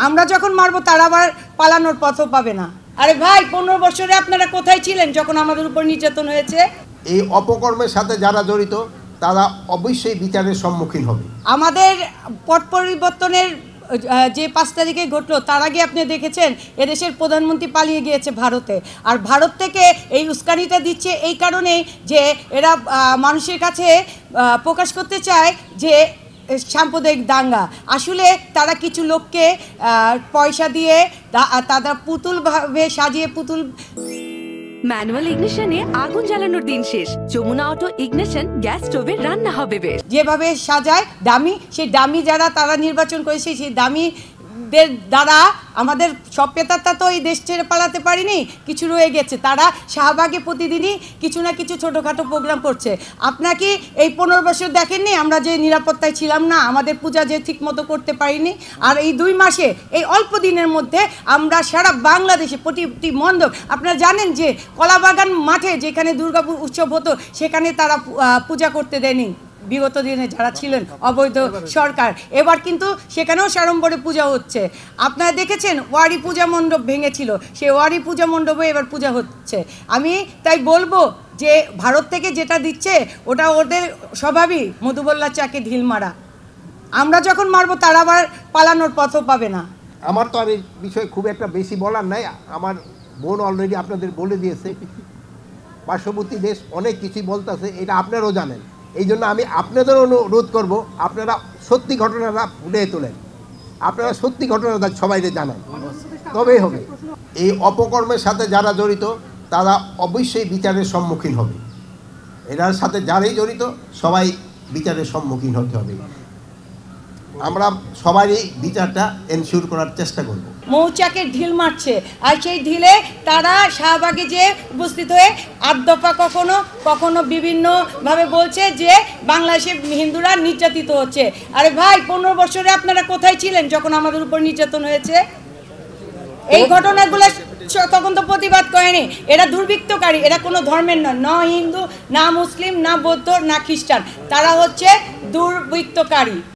আমরা যখন মারবো তারা আবার পালানোর পথও পাবে না। আরে ভাই, 15 বছরে আপনারা কোথায় ছিলেন যখন আমাদের উপর নির্যাতন হয়েছে? এই অপকর্মের সাথে যারা জড়িত তারা অবশ্যই বিচারের সম্মুখীন হবে। আমাদের পট পরিবর্তনের যে 5 তারিখে ঘটলো, তার আগে আপনি দেখেছেন এদেশের প্রধানমন্ত্রী পালিয়ে গিয়েছে ভারতে। আর ভারত থেকে এই উস্কানিটা দিচ্ছে এই কারণে যে এরা মানুষের কাছে প্রকাশ করতে চায় যে সাম্প্রদায়িক দাঙ্গা। আসলে তারা কিছু লোককে পয়সা দিয়ে তারা পুতুলভাবে সাজিয়ে পুতুল। ম্যানুয়াল ইগনিশনে আগুন জ্বালানোর দিন শেষ। যমুনা অটো ইগনিশন গ্যাস স্টোভে রান্না হবে বেশ। যেভাবে সাজায় দামি, সেই দামি যারা তারা নির্বাচন করেছে, সেই দামিদের দ্বারা আমাদের সভ্যতাটা তো এই দেশ ছেড়ে পালাতে পারিনি, কিছু রয়ে গেছে। তারা শাহবাগে প্রতিদিনই কিছু না কিছু ছোটোখাটো প্রোগ্রাম করছে। আপনাকে এই 15 বছর দেখেননি আমরা যে নিরাপত্তায় ছিলাম না, আমাদের পূজা যে ঠিক মতো করতে পারিনি। আর এই 2 মাসে, এই অল্প দিনের মধ্যে আমরা সারা বাংলাদেশে প্রতি মণ্ডপ, আপনারা জানেন যে কলাবাগান মাঠে যেখানে দুর্গা উৎসব হতো সেখানে তারা পূজা করতে দেয়নি বিগত দিনে যারা ছিলেন অবৈধ সরকার। এবার কিন্তু সেখানেও সাড়ম্বরে পূজা হচ্ছে। আপনারা দেখেছেন ওয়ারি পূজা মণ্ডপ ভেঙেছিল, সেই ওয়ারি পূজা মণ্ডপে এবার পূজা হচ্ছে। আমি তাই বলবো যে ভারত থেকে যেটা দিচ্ছে ওটা ওদের স্বভাবই মধুবল্লা চাকে ঢিল মারা। আমরা যখন মারবো তারা আবার পালানোর পথও পাবে না। আমার তো আর এই বিষয়ে খুব একটা বেশি বলার নাই। আমার বোন অলরেডি আপনাদের বলে দিয়েছে। পার্শ্ববর্তী দেশ অনেক কিছুই বলতেছে, এটা আপনারাও জানেন। এই জন্য আমি আপনাদের অনুরোধ করব, আপনারা সত্যি ঘটনাটা ফুটিয়ে তোলেন, আপনারা সত্যি ঘটনাটা সবাইকে জানান, তবেই হবে। এই অপকর্মের সাথে যারা জড়িত তারা অবশ্যই বিচারের সম্মুখীন হবে। এটার সাথে যারাই জড়িত সবাই বিচারের সম্মুখীন হতে হবে। আমরা সবারই বিচারটা এনশিওর করার চেষ্টা করব। মৌচাকের ঢিল মারছে, আর সেই ঢিলে তারা শাহবাগে যে উপস্থিত হয়ে 8 দফা কখনো বিভিন্নভাবে বলছে যে বাংলাদেশের হিন্দুরা নির্যাতিত হচ্ছে। আরে ভাই, 15 বছরে আপনারা কোথায় ছিলেন যখন আমাদের উপর নির্যাতন হয়েছে? এই ঘটনাগুলো তখন তো প্রতিবাদ করেনি। এরা দুর্বৃত্তকারী, এরা কোনো ধর্মের নয়, না হিন্দু, না মুসলিম, না বৌদ্ধ, না খ্রিস্টান, তারা হচ্ছে দুর্বৃত্তকারী।